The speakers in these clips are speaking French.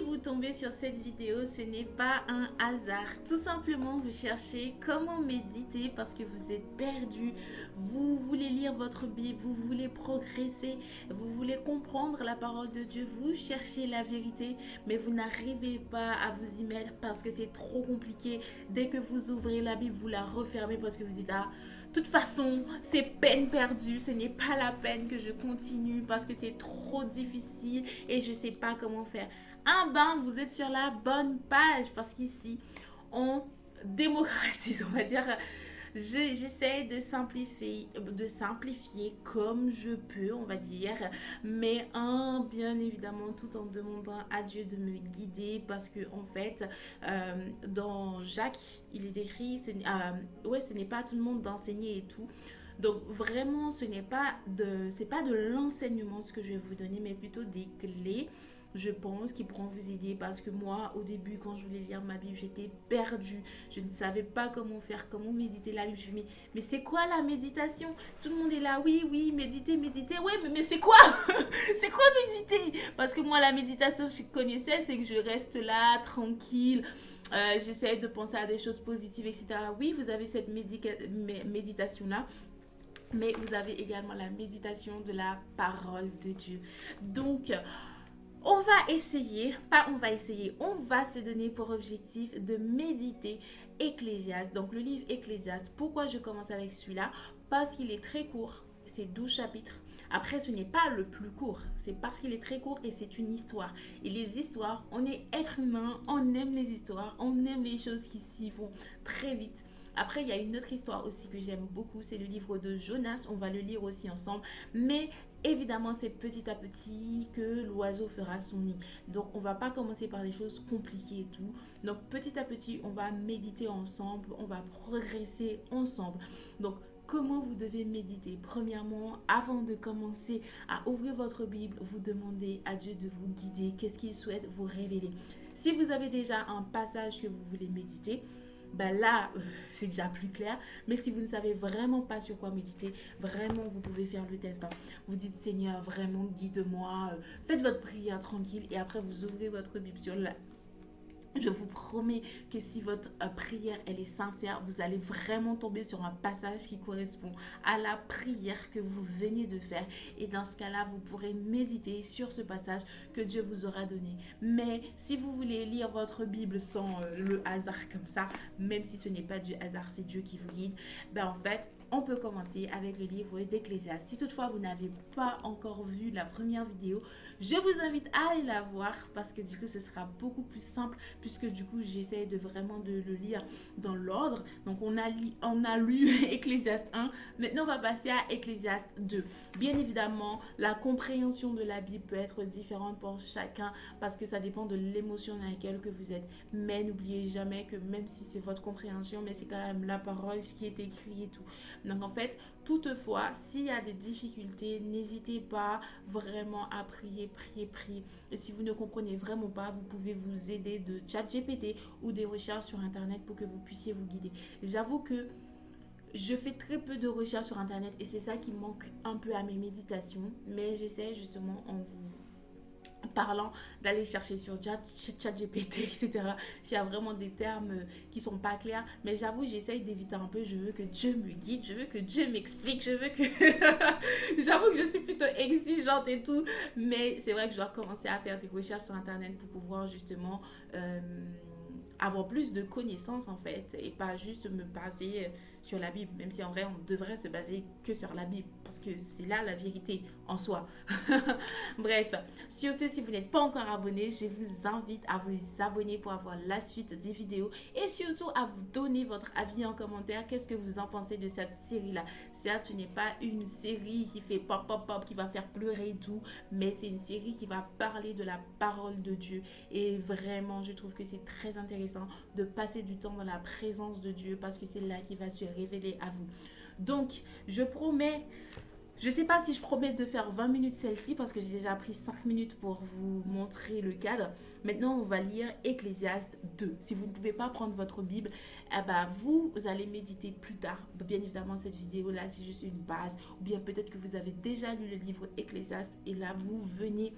vous tombez sur cette vidéo, ce n'est pas un hasard. Tout simplement, vous cherchez comment méditer parce que vous êtes perdu. Vous voulez lire votre Bible, vous voulez progresser, vous voulez comprendre la parole de Dieu. Vous cherchez la vérité, mais vous n'arrivez pas à vous y mettre parce que c'est trop compliqué. Dès que vous ouvrez la Bible, vous la refermez parce que vous dites ah, de toute façon, c'est peine perdue. Ce n'est pas la peine que je continue parce que c'est trop difficile et je ne sais pas comment faire. Ah ben, vous êtes sur la bonne page parce qu'ici, on démocratise, on va dire. J'essaie de simplifier comme je peux, on va dire, mais bien évidemment tout en demandant à Dieu de me guider parce que en fait, dans Jacques, il est écrit, ouais, ce n'est pas à tout le monde d'enseigner et tout. Donc vraiment, c'est pas de l'enseignement ce que je vais vous donner, mais plutôt des clés je pense, qui pourront vous aider parce que moi, au début, quand je voulais lire ma Bible, j'étais perdue. Je ne savais pas comment faire, comment méditer la Bible. Je me dis, mais c'est quoi la méditation? Tout le monde est là, oui, oui, méditer, méditer. Ouais, mais c'est quoi? C'est quoi méditer? Parce que moi, la méditation, je connaissais, c'est que je reste là, tranquille. J'essaie de penser à des choses positives, etc. Oui, vous avez cette méditation-là, mais vous avez également la méditation de la parole de Dieu. Donc, on va se donner pour objectif de méditer Ecclésiaste. Donc le livre Ecclésiaste, pourquoi je commence avec celui-là? Parce qu'il est très court, c'est 12 chapitres. Après, ce n'est pas le plus court, c'est parce qu'il est très court et c'est une histoire. Et les histoires, on est être humain, on aime les histoires, on aime les choses qui s'y vont très vite. Après, il y a une autre histoire aussi que j'aime beaucoup, c'est le livre de Jonas, on va le lire aussi ensemble. Mais évidemment, c'est petit à petit que l'oiseau fera son nid. Donc, on va pas commencer par des choses compliquées et tout. Donc, petit à petit, on va méditer ensemble, on va progresser ensemble. Donc, comment vous devez méditer? Premièrement, avant de commencer à ouvrir votre Bible, vous demandez à Dieu de vous guider. Qu'est-ce qu'il souhaite vous révéler? Si vous avez déjà un passage que vous voulez méditer, ben là, c'est déjà plus clair. Mais si vous ne savez vraiment pas sur quoi méditer, vraiment, vous pouvez faire le test. Hein. Vous dites, Seigneur, vraiment, guide-moi. Faites votre prière tranquille et après, vous ouvrez votre Bible sur la... Je vous promets que si votre prière elle est sincère, vous allez vraiment tomber sur un passage qui correspond à la prière que vous venez de faire. Et dans ce cas-là, vous pourrez méditer sur ce passage que Dieu vous aura donné. Mais si vous voulez lire votre Bible sans le hasard comme ça, même si ce n'est pas du hasard, c'est Dieu qui vous guide, ben en fait, on peut commencer avec le livre d'Ecclésiaste. Si toutefois vous n'avez pas encore vu la première vidéo, je vous invite à aller la voir parce que du coup ce sera beaucoup plus simple puisque du coup j'essaie de vraiment de le lire dans l'ordre. Donc on a lu Ecclésiaste 1, maintenant on va passer à Ecclésiaste 2. Bien évidemment, la compréhension de la Bible peut être différente pour chacun parce que ça dépend de l'émotion dans laquelle que vous êtes. Mais n'oubliez jamais que même si c'est votre compréhension, mais c'est quand même la parole, ce qui est écrit et tout. Donc en fait, toutefois, s'il y a des difficultés, n'hésitez pas vraiment à prier. Et si vous ne comprenez vraiment pas, vous pouvez vous aider de ChatGPT ou des recherches sur Internet pour que vous puissiez vous guider. J'avoue que je fais très peu de recherches sur Internet et c'est ça qui manque un peu à mes méditations. Mais j'essaie justement en vous parlant d'aller chercher sur ChatGPT, etc. S'il y a vraiment des termes qui sont pas clairs. Mais j'avoue, j'essaye d'éviter un peu. Je veux que Dieu me guide, je veux que Dieu m'explique, je veux que... J'avoue que je suis plutôt exigeante et tout. Mais c'est vrai que je dois commencer à faire des recherches sur Internet pour pouvoir justement... avoir plus de connaissances en fait et pas juste me baser sur la Bible, même si en vrai on devrait se baser que sur la Bible parce que c'est là la vérité en soi. Bref, sur ce, si vous n'êtes pas encore abonné, je vous invite à vous abonner pour avoir la suite des vidéos et surtout à vous donner votre avis en commentaire. Qu'est-ce que vous en pensez de cette série-là? Certes, ce n'est pas une série qui fait pop pop pop, qui va faire pleurer et tout, mais c'est une série qui va parler de la parole de Dieu et vraiment, je trouve que c'est très intéressant de passer du temps dans la présence de Dieu parce que c'est là qu'il va se révéler à vous. Donc, je promets, je ne sais pas si je promets de faire 20 minutes celle-ci parce que j'ai déjà pris 5 minutes pour vous montrer le cadre. Maintenant, on va lire Ecclésiaste 2. Si vous ne pouvez pas prendre votre Bible, eh ben, vous allez méditer plus tard. Bien évidemment, cette vidéo-là, c'est juste une base. Ou bien peut-être que vous avez déjà lu le livre Ecclésiaste et là, vous venez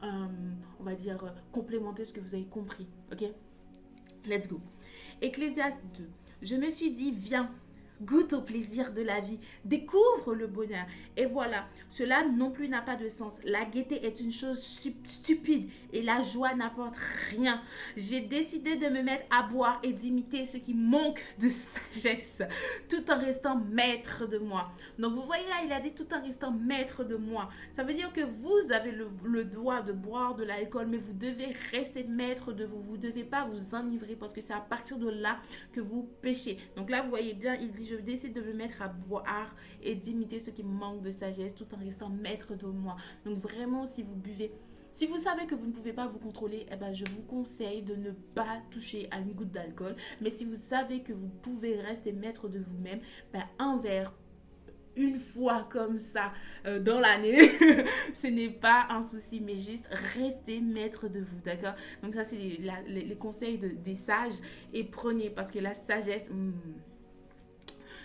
on va dire, complémenter ce que vous avez compris. Ok? Let's go. Ecclésiaste 2. Je me suis dit, viens, goûte au plaisir de la vie, découvre le bonheur. Et voilà, cela non plus n'a pas de sens. La gaieté est une chose stupide et la joie n'apporte rien. J'ai décidé de me mettre à boire et d'imiter ce qui manque de sagesse, tout en restant maître de moi. Donc vous voyez là, il a dit tout en restant maître de moi. Ça veut dire que vous avez le droit de boire de l'alcool, mais vous devez rester maître de vous. Vous ne devez pas vous enivrer parce que c'est à partir de là que vous péchez. Donc là, vous voyez bien, il dit, je décide de me mettre à boire et d'imiter ce qui manque de sagesse tout en restant maître de moi. Donc vraiment, si vous buvez, si vous savez que vous ne pouvez pas vous contrôler, eh ben, je vous conseille de ne pas toucher à une goutte d'alcool. Mais si vous savez que vous pouvez rester maître de vous-même, ben, un verre une fois comme ça dans l'année, ce n'est pas un souci, mais juste restez maître de vous, d'accord? Donc ça, c'est les conseils des sages et prenez, parce que la sagesse...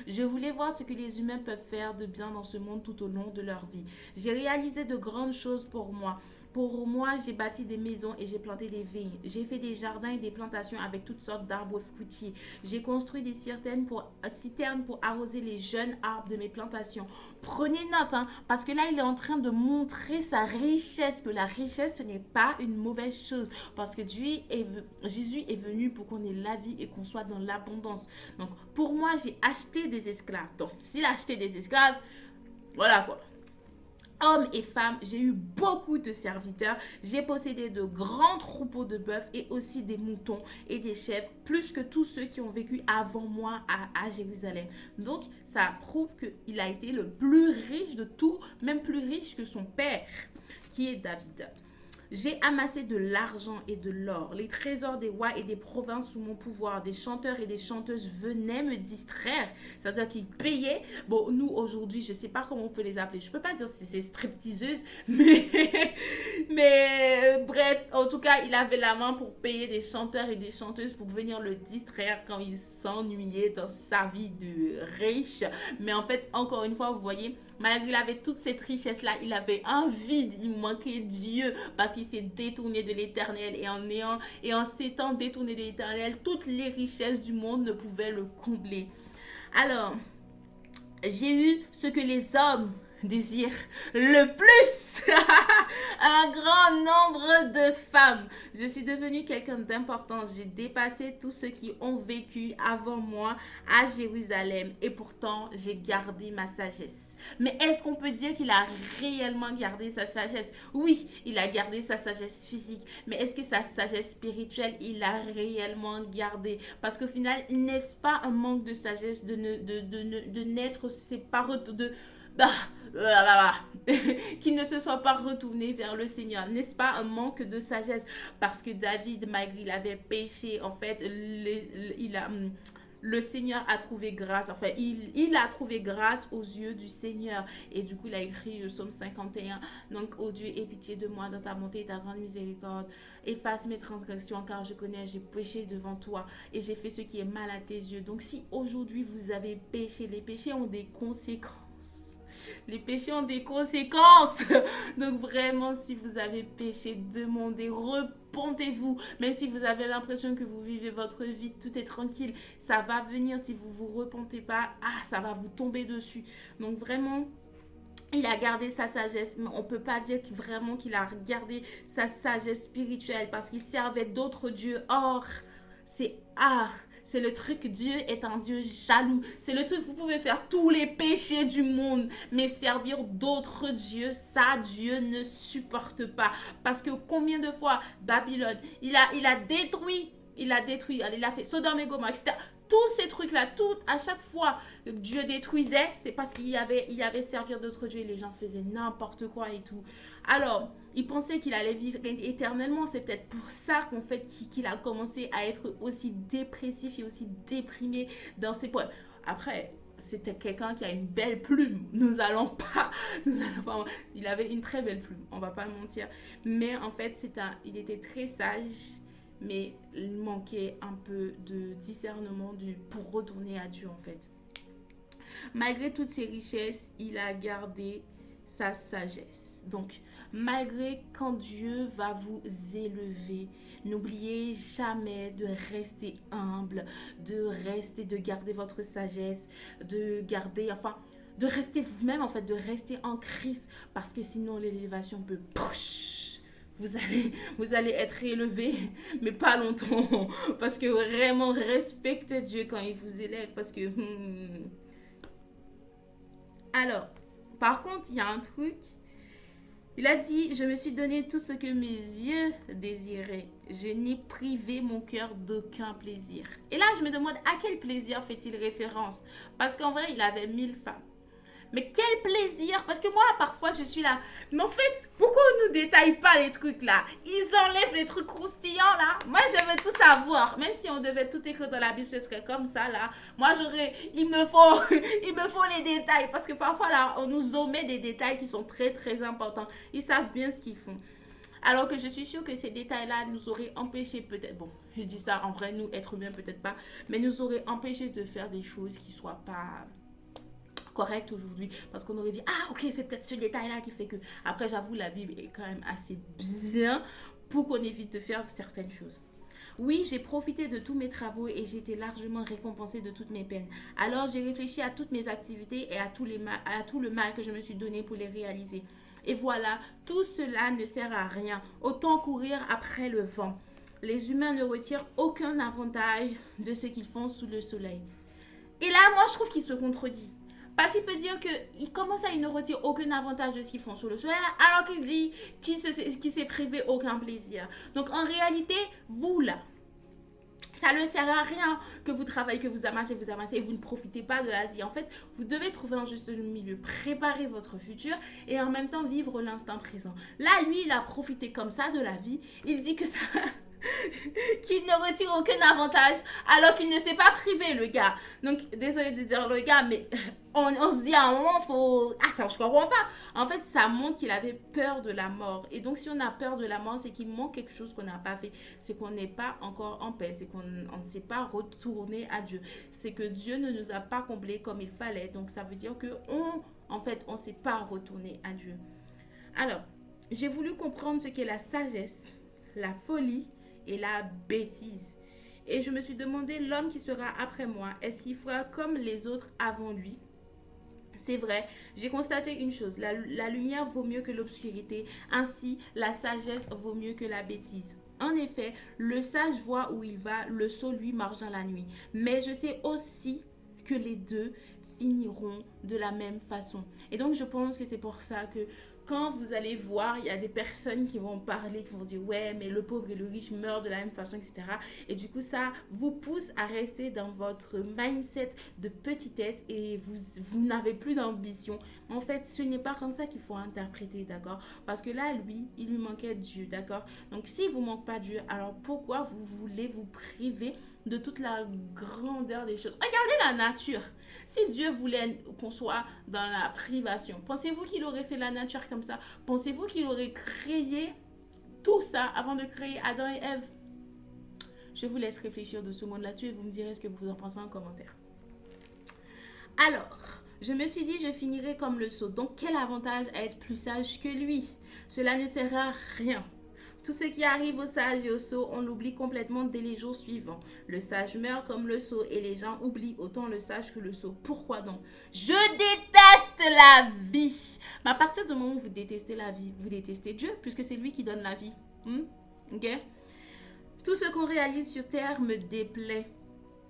Je voulais voir ce que les humains peuvent faire de bien dans ce monde tout au long de leur vie. J'ai réalisé de grandes choses pour moi. Pour moi, j'ai bâti des maisons et j'ai planté des vignes. J'ai fait des jardins et des plantations avec toutes sortes d'arbres fruitiers. J'ai construit des citernes pour arroser les jeunes arbres de mes plantations. Prenez note, hein, parce que là, il est en train de montrer sa richesse, que la richesse, ce n'est pas une mauvaise chose. Parce que Jésus est venu pour qu'on ait la vie et qu'on soit dans l'abondance. Donc, pour moi, j'ai acheté des esclaves. Donc, s'il a acheté des esclaves, voilà quoi. Hommes et femmes, j'ai eu beaucoup de serviteurs. J'ai possédé de grands troupeaux de bœufs et aussi des moutons et des chèvres, plus que tous ceux qui ont vécu avant moi à Jérusalem. Donc, ça prouve qu'il a été le plus riche de tout, même plus riche que son père, qui est David. J'ai amassé de l'argent et de l'or, les trésors des rois et des provinces sous mon pouvoir. Des chanteurs et des chanteuses venaient me distraire, c'est-à-dire qu'ils payaient. Bon, nous, aujourd'hui, je ne sais pas comment on peut les appeler. Je ne peux pas dire si c'est stripteaseuses, mais bref, en tout cas, il avait la main pour payer des chanteurs et des chanteuses pour venir le distraire quand il s'ennuyait dans sa vie de riche. Mais en fait, encore une fois, vous voyez, malgré qu'il avait toute cette richesse-là, il avait un vide, il manquait Dieu parce qu'il s'est détourné de l'éternel et en s'étant détourné de l'éternel, toutes les richesses du monde ne pouvaient le combler. Alors, j'ai eu ce que les hommes désirent le plus. Un grand nombre de femmes. Je suis devenue quelqu'un d'important. J'ai dépassé tous ceux qui ont vécu avant moi à Jérusalem. Et pourtant, j'ai gardé ma sagesse. Mais est-ce qu'on peut dire qu'il a réellement gardé sa sagesse? Oui, il a gardé sa sagesse physique. Mais est-ce que sa sagesse spirituelle, il a réellement gardé? Parce qu'au final, n'est-ce pas un manque de sagesse de n'être séparé de... qu'il ne se soit pas retourné vers le Seigneur. N'est-ce pas un manque de sagesse? Parce que David, malgré qu'il avait péché, en fait, le Seigneur a trouvé grâce. Enfin, il a trouvé grâce aux yeux du Seigneur. Et du coup, il a écrit le psaume 51. Donc, ô Dieu, aie pitié de moi dans ta bonté et ta grande miséricorde. Efface mes transgressions, car je connais, j'ai péché devant toi. Et j'ai fait ce qui est mal à tes yeux. Donc, si aujourd'hui vous avez péché, les péchés ont des conséquences. Les péchés ont des conséquences. Donc vraiment, si vous avez péché, demandez, repentez-vous. Même si vous avez l'impression que vous vivez votre vie, tout est tranquille, ça va venir. Si vous ne vous repentez pas, ça va vous tomber dessus. Donc vraiment, il a gardé sa sagesse, mais on ne peut pas dire vraiment qu'il a gardé sa sagesse spirituelle parce qu'il servait d'autres dieux. Or, c'est le truc, Dieu est un Dieu jaloux. C'est le truc, vous pouvez faire tous les péchés du monde, mais servir d'autres dieux, ça, Dieu ne supporte pas. Parce que combien de fois Babylone, il a détruit, il a fait Sodome et Gomorrhe, etc. Tous ces trucs-là, à chaque fois que Dieu détruisait, c'est parce qu'il y avait servir d'autres dieux et les gens faisaient n'importe quoi et tout. Alors, il pensait qu'il allait vivre éternellement. C'est peut-être pour ça qu'en fait, qu'il a commencé à être aussi dépressif et aussi déprimé dans ses poèmes. Après, c'était quelqu'un qui a une belle plume. Il avait une très belle plume, on va pas mentir. Mais en fait, il était très sage, mais il manquait un peu de discernement pour retourner à Dieu en fait. Malgré toutes ses richesses, il a gardé sa sagesse. Donc, malgré quand Dieu va vous élever, n'oubliez jamais de rester humble, de garder votre sagesse, de rester vous-même, en fait, de rester en Christ, parce que sinon l'élévation peut... Vous allez être élevé, mais pas longtemps. Parce que vraiment, respectez Dieu quand il vous élève. Parce que... Alors, par contre, il y a un truc. Il a dit, je me suis donné tout ce que mes yeux désiraient. Je n'ai privé mon cœur d'aucun plaisir. Et là, je me demande à quel plaisir fait-il référence? Parce qu'en vrai, il avait 1000 femmes. Mais quel plaisir! Parce que moi, parfois, je suis là. Mais en fait, pourquoi on nous détaille pas les trucs là? Ils enlèvent les trucs croustillants là. Moi, je veux tout savoir. Même si on devait tout écrire dans la Bible, ce serait comme ça là. Moi, il me faut, il me faut les détails. Parce que parfois là, on nous omet des détails qui sont très très importants. Ils savent bien ce qu'ils font. Alors que je suis sûre que ces détails-là nous auraient empêché peut-être, bon, je dis ça en vrai, nous, êtres humains peut-être pas, mais nous auraient empêché de faire des choses qui soient pas correct aujourd'hui parce qu'on aurait dit ah ok c'est peut-être ce détail là qui fait que après j'avoue la Bible est quand même assez bien pour qu'on évite de faire certaines choses. Oui, j'ai profité de tous mes travaux et j'ai été largement récompensée de toutes mes peines. Alors j'ai réfléchi à toutes mes activités et à tout le mal que je me suis donné pour les réaliser. Et voilà, tout cela ne sert à rien. Autant courir après le vent. Les humains ne retirent aucun avantage de ce qu'ils font sous le soleil. Et là, moi, je trouve qu'il se contredit. Parce qu'il peut dire comment ça, il ne retire aucun avantage de ce qu'ils font sous le soleil, alors qu'il dit qu'il s'est privé aucun plaisir. Donc, en réalité, vous, là, ça ne sert à rien que vous travaillez, que vous amassez et vous ne profitez pas de la vie. En fait, vous devez trouver un juste milieu, préparer votre futur et en même temps vivre l'instant présent. Là, lui, il a profité comme ça de la vie. Il dit que ça... qu'il ne retire aucun avantage alors qu'il ne s'est pas privé le gars. Donc désolé de dire le gars, mais on se dit à un moment faut... Attends, je comprends pas. En fait ça montre qu'il avait peur de la mort. Et donc si on a peur de la mort, c'est qu'il manque quelque chose qu'on n'a pas fait. C'est qu'on n'est pas encore en paix. C'est qu'on ne s'est pas retourné à Dieu. C'est que Dieu ne nous a pas comblés comme il fallait. Donc ça veut dire on s'est pas retourné à Dieu. Alors, j'ai voulu comprendre ce qu'est la sagesse, la folie et la bêtise. Et je me suis demandé, l'homme qui sera après moi, est-ce qu'il fera comme les autres avant lui? C'est vrai, j'ai constaté une chose, la lumière vaut mieux que l'obscurité, ainsi la sagesse vaut mieux que la bêtise. En effet, le sage voit où il va, le sot lui marche dans la nuit. Mais je sais aussi que les deux finiront de la même façon. Et donc je pense que c'est pour ça que quand vous allez voir, il y a des personnes qui vont parler, qui vont dire ouais, mais le pauvre et le riche meurent de la même façon, etc. Et du coup, ça vous pousse à rester dans votre mindset de petitesse et vous n'avez plus d'ambition. En fait, ce n'est pas comme ça qu'il faut interpréter, d'accord? Parce que là, il lui manquait Dieu, d'accord? Donc, s'il vous manque pas Dieu, alors pourquoi vous voulez vous priver de toute la grandeur des choses? Regardez la nature. Si Dieu voulait qu'on soit dans la privation, pensez-vous qu'il aurait fait la nature comme ça? Pensez-vous qu'il aurait créé tout ça avant de créer Adam et Ève? Je vous laisse réfléchir de ce monde là-dessus et vous me direz ce que vous en pensez en commentaire. Alors, je me suis dit, je finirai comme le sot. Donc, quel avantage à être plus sage que lui? Cela ne sert à rien. Tout ce qui arrive aux sages et aux sots, on l'oublie complètement dès les jours suivants. Le sage meurt comme le sot et les gens oublient autant le sage que le sot. Pourquoi donc? Je déteste la vie. Mais à partir du moment où vous détestez la vie, vous détestez Dieu, puisque c'est lui qui donne la vie. Ok? Tout ce qu'on réalise sur terre me déplaît.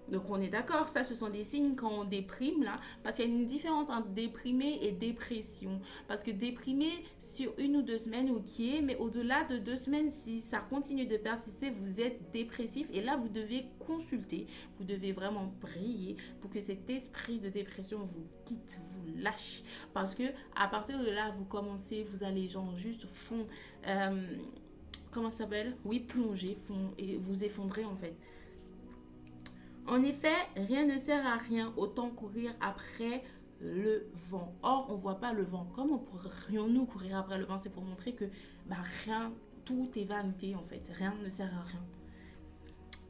Donc on est d'accord, ça ce sont des signes quand on déprime là, parce qu'il y a une différence entre déprimer et dépression. Parce que déprimer sur 1 ou 2 semaines, ok, mais au-delà de 2 semaines, si ça continue de persister, vous êtes dépressif et là vous devez consulter, vous devez vraiment prier pour que cet esprit de dépression vous quitte, vous lâche. Parce que à partir de là, vous allez genre juste fond, comment ça s'appelle? Oui, plonger, et vous effondrer en fait. En effet, rien ne sert à rien, autant courir après le vent. Or, on ne voit pas le vent. Comment pourrions-nous courir après le vent? C'est pour montrer que rien, tout est vanité en fait. Rien ne sert à rien.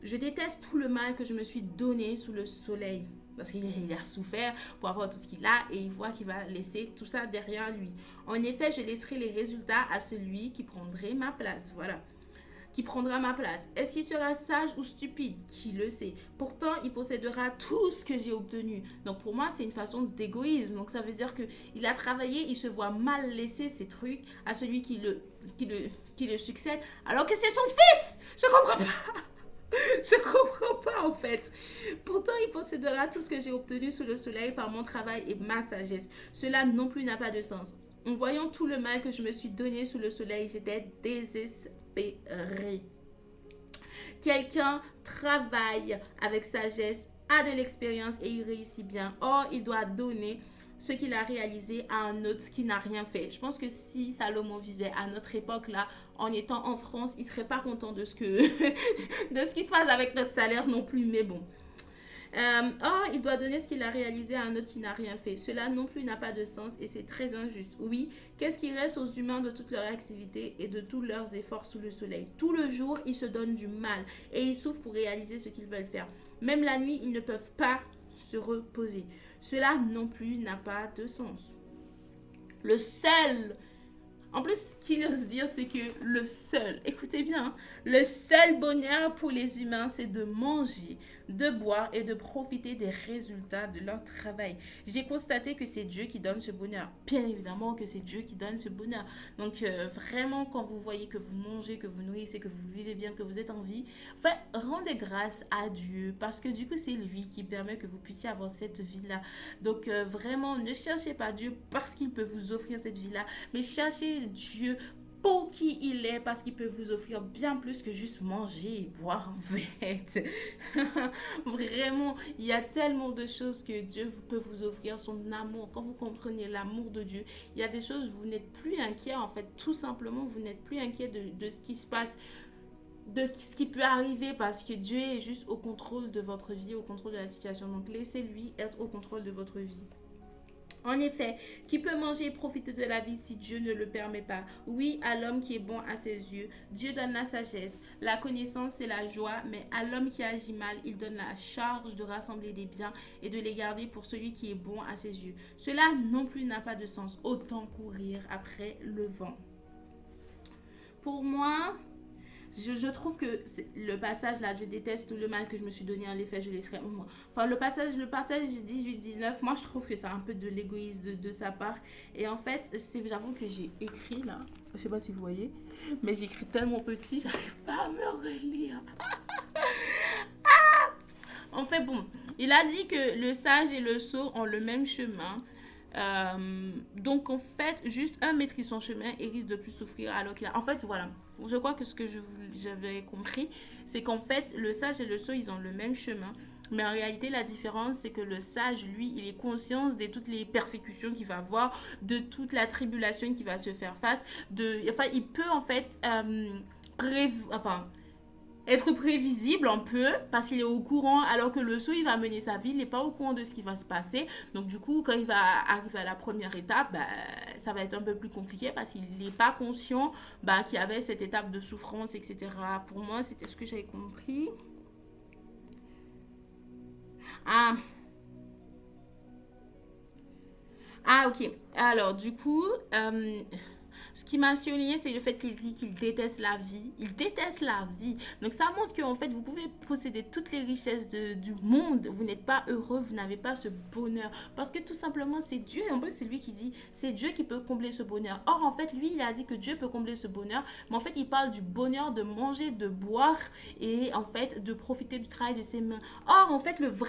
Je déteste tout le mal que je me suis donné sous le soleil. parce qu'il a souffert pour avoir tout ce qu'il a et il voit qu'il va laisser tout ça derrière lui. En effet, je laisserai les résultats à celui qui prendrait ma place. Voilà. Qui prendra ma place. Est-ce qu'il sera sage ou stupide? Qui le sait? Pourtant, il possédera tout ce que j'ai obtenu. Donc pour moi, c'est une façon d'égoïsme. Donc ça veut dire qu'il a travaillé, il se voit mal laisser ses trucs à celui qui le succède, alors que c'est son fils. Je comprends pas. Je comprends pas en fait. Pourtant, il possédera tout ce que j'ai obtenu sous le soleil par mon travail et ma sagesse. Cela non plus n'a pas de sens. En voyant tout le mal que je me suis donné sous le soleil, j'étais désespérée. Quelqu'un travaille avec sagesse, a de l'expérience et il réussit bien. Or, il doit donner ce qu'il a réalisé à un autre qui n'a rien fait. Je pense que si Salomon vivait à notre époque là, en étant en France, il serait pas content de ce que de ce qui se passe avec notre salaire non plus. Mais bon, or, il doit donner ce qu'il a réalisé à un autre qui n'a rien fait. Cela non plus n'a pas de sens et c'est très injuste. Oui, qu'est-ce qui reste aux humains de toute leur activité et de tous leurs efforts sous le soleil? Tout le jour, ils se donnent du mal et ils souffrent pour réaliser ce qu'ils veulent faire. Même la nuit, ils ne peuvent pas se reposer. Cela non plus n'a pas de sens. Le seul En plus, ce qu'il ose dire, c'est que écoutez bien, hein, le seul bonheur pour les humains, c'est de manger, de boire et de profiter des résultats de leur travail. J'ai constaté que c'est Dieu qui donne ce bonheur. Bien évidemment que c'est Dieu qui donne ce bonheur. Donc, vraiment, quand vous voyez que vous mangez, que vous nourrissez, que vous vivez bien, que vous êtes en vie, enfin, rendez grâce à Dieu parce que du coup, c'est lui qui permet que vous puissiez avoir cette vie-là. Donc, vraiment, ne cherchez pas Dieu parce qu'il peut vous offrir cette vie-là, mais cherchez Dieu pour qui il est parce qu'il peut vous offrir bien plus que juste manger et boire en fait. Vraiment, il y a tellement de choses que Dieu peut vous offrir, son amour. Quand vous comprenez l'amour de Dieu, il y a des choses, vous n'êtes plus inquiet en fait. Tout simplement, vous n'êtes plus inquiet de ce qui se passe, de ce qui peut arriver parce que Dieu est juste au contrôle de votre vie, au contrôle de la situation. Donc laissez-lui être au contrôle de votre vie. En effet, qui peut manger et profiter de la vie si Dieu ne le permet pas? Oui, à l'homme qui est bon à ses yeux, Dieu donne la sagesse, la connaissance et la joie, mais à l'homme qui agit mal, il donne la charge de rassembler des biens et de les garder pour celui qui est bon à ses yeux. Cela non plus n'a pas de sens. Autant courir après le vent. Pour moi, je trouve que le passage là, je déteste tout le mal que je me suis donné, en effet, je laisserai. Enfin, le passage 18-19, moi je trouve que c'est un peu de l'égoïsme de sa part. Et en fait, j'avoue que j'ai écrit là, je sais pas si vous voyez, mais j'écris tellement petit, j'arrive pas à me relire. En fait, bon, il a dit que le sage et le sot ont le même chemin. Donc en fait, juste un maîtrise son chemin et risque de plus souffrir alors qu'il a... En fait, voilà. Je crois que ce que j'avais compris, c'est qu'en fait, le sage et le sot, ils ont le même chemin. Mais en réalité, la différence, c'est que le sage, lui, il est conscient de toutes les persécutions qu'il va avoir, de toute la tribulation qu'il va se faire face. Enfin, il peut en fait... enfin, être prévisible un peu parce qu'il est au courant alors que le sou il va mener sa vie, il n'est pas au courant de ce qui va se passer. Donc du coup quand il va arriver à la première étape, ça va être un peu plus compliqué parce qu'il n'est pas conscient qu'il y avait cette étape de souffrance, etc. Pour moi c'était ce que j'avais compris. Ah, ok. Alors du coup ce qui m'a souligné, c'est le fait qu'il dit qu'il déteste la vie. Il déteste la vie. Donc ça montre qu'en fait, vous pouvez posséder toutes les richesses du monde. Vous n'êtes pas heureux, vous n'avez pas ce bonheur. Parce que tout simplement, c'est Dieu. Et en plus, c'est lui qui dit, c'est Dieu qui peut combler ce bonheur. Or, en fait, lui, il a dit que Dieu peut combler ce bonheur. Mais en fait, il parle du bonheur de manger, de boire et en fait, de profiter du travail de ses mains. Or, en fait, le vrai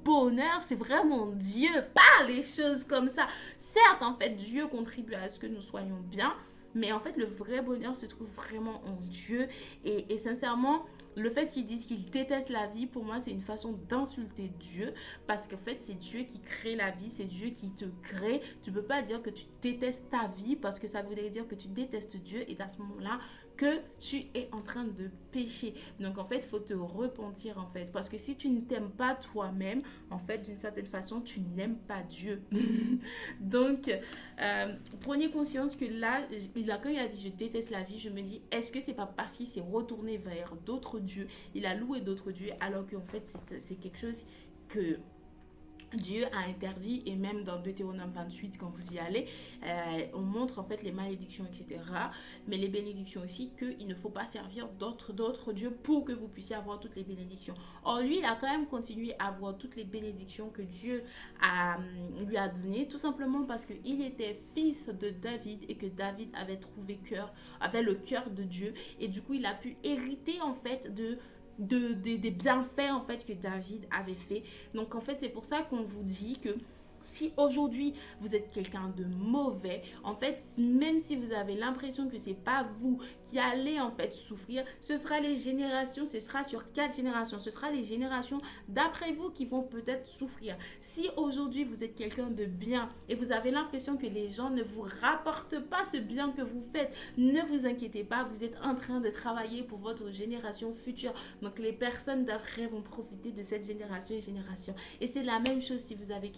bonheur, c'est vraiment Dieu. Pas les choses comme ça. Certes, en fait, Dieu contribue à ce que nous soyons bien, mais en fait, le vrai bonheur se trouve vraiment en Dieu. Et sincèrement, le fait qu'ils disent qu'ils détestent la vie, pour moi, c'est une façon d'insulter Dieu. Parce qu'en fait, c'est Dieu qui crée la vie, c'est Dieu qui te crée. Tu ne peux pas dire que tu détestes ta vie parce que ça voudrait dire que tu détestes Dieu. Et à ce moment-là, que tu es en train de pécher. Donc, en fait, il faut te repentir, en fait. Parce que si tu ne t'aimes pas toi-même, en fait, d'une certaine façon, tu n'aimes pas Dieu. Donc, prenez conscience que là, quand il a dit je déteste la vie, je me dis, est-ce que c'est pas parce qu'il s'est retourné vers d'autres dieux, il a loué d'autres dieux, alors qu'en fait, c'est quelque chose que Dieu a interdit, et même dans Deutéronome 28, quand vous y allez, on montre en fait les malédictions, etc. Mais les bénédictions aussi, qu'il ne faut pas servir d'autres dieux pour que vous puissiez avoir toutes les bénédictions. Or, lui, il a quand même continué à avoir toutes les bénédictions que Dieu lui a données, tout simplement parce qu'il était fils de David et que David avait le cœur de Dieu. Et du coup, il a pu hériter en fait des bienfaits en fait que David avait fait. Donc en fait c'est pour ça qu'on vous dit que si aujourd'hui vous êtes quelqu'un de mauvais, en fait, même si vous avez l'impression que c'est pas vous qui allez en fait souffrir, ce sera les générations, ce sera sur 4 générations, ce sera les générations d'après vous qui vont peut-être souffrir. Si aujourd'hui vous êtes quelqu'un de bien et vous avez l'impression que les gens ne vous rapportent pas ce bien que vous faites, ne vous inquiétez pas, vous êtes en train de travailler pour votre génération future. Donc les personnes d'après vont profiter de cette génération et génération. Et c'est la même chose si vous avez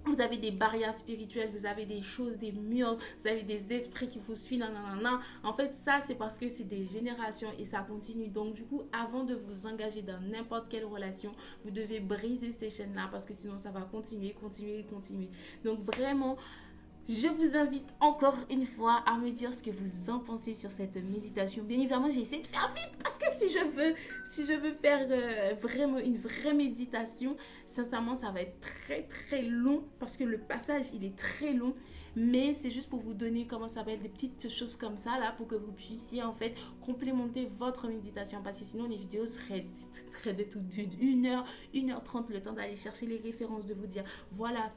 vous avez des barrières spirituelles, vous avez des choses, des murs, vous avez des esprits qui vous suivent, nanana. En fait, ça, c'est parce que c'est des générations et ça continue. Donc, du coup, avant de vous engager dans n'importe quelle relation, vous devez briser ces chaînes-là parce que sinon, ça va continuer, continuer, continuer. Donc, vraiment, je vous invite encore une fois à me dire ce que vous en pensez sur cette méditation. Bien évidemment, j'ai essayé de faire vite parce que si je veux faire vraiment une vraie méditation, sincèrement, ça va être très très long parce que le passage, il est très long. Mais c'est juste pour vous donner, comment ça s'appelle, des petites choses comme ça, là, pour que vous puissiez, en fait, complémenter votre méditation. Parce que sinon, les vidéos seraient de tout d'une 1 heure, 1h30, le temps d'aller chercher les références, de vous dire, voilà,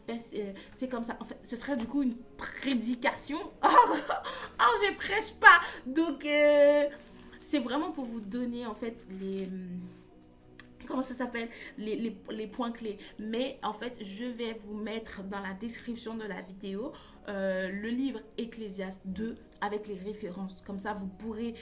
c'est comme ça. En fait, ce serait du coup une prédication. Oh, je prêche pas. Donc, c'est vraiment pour vous donner, en fait, comment ça s'appelle, les points clés. Mais en fait, je vais vous mettre dans la description de la vidéo le livre Ecclésiaste 2 avec les références. Comme ça, vous pourrez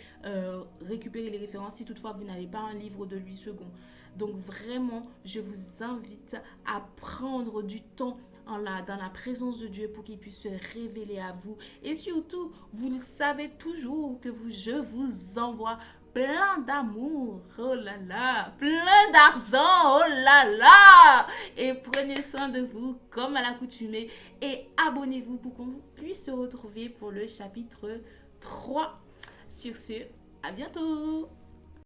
récupérer les références si toutefois vous n'avez pas un livre de 8 secondes. Donc vraiment, je vous invite à prendre du temps dans la présence de Dieu pour qu'il puisse se révéler à vous. Et surtout, vous le savez toujours que je vous envoie plein d'amour, oh là là, plein d'argent, oh là là. Et prenez soin de vous comme à l'accoutumée et abonnez-vous pour qu'on puisse se retrouver pour le chapitre 3. Sur ce, à bientôt.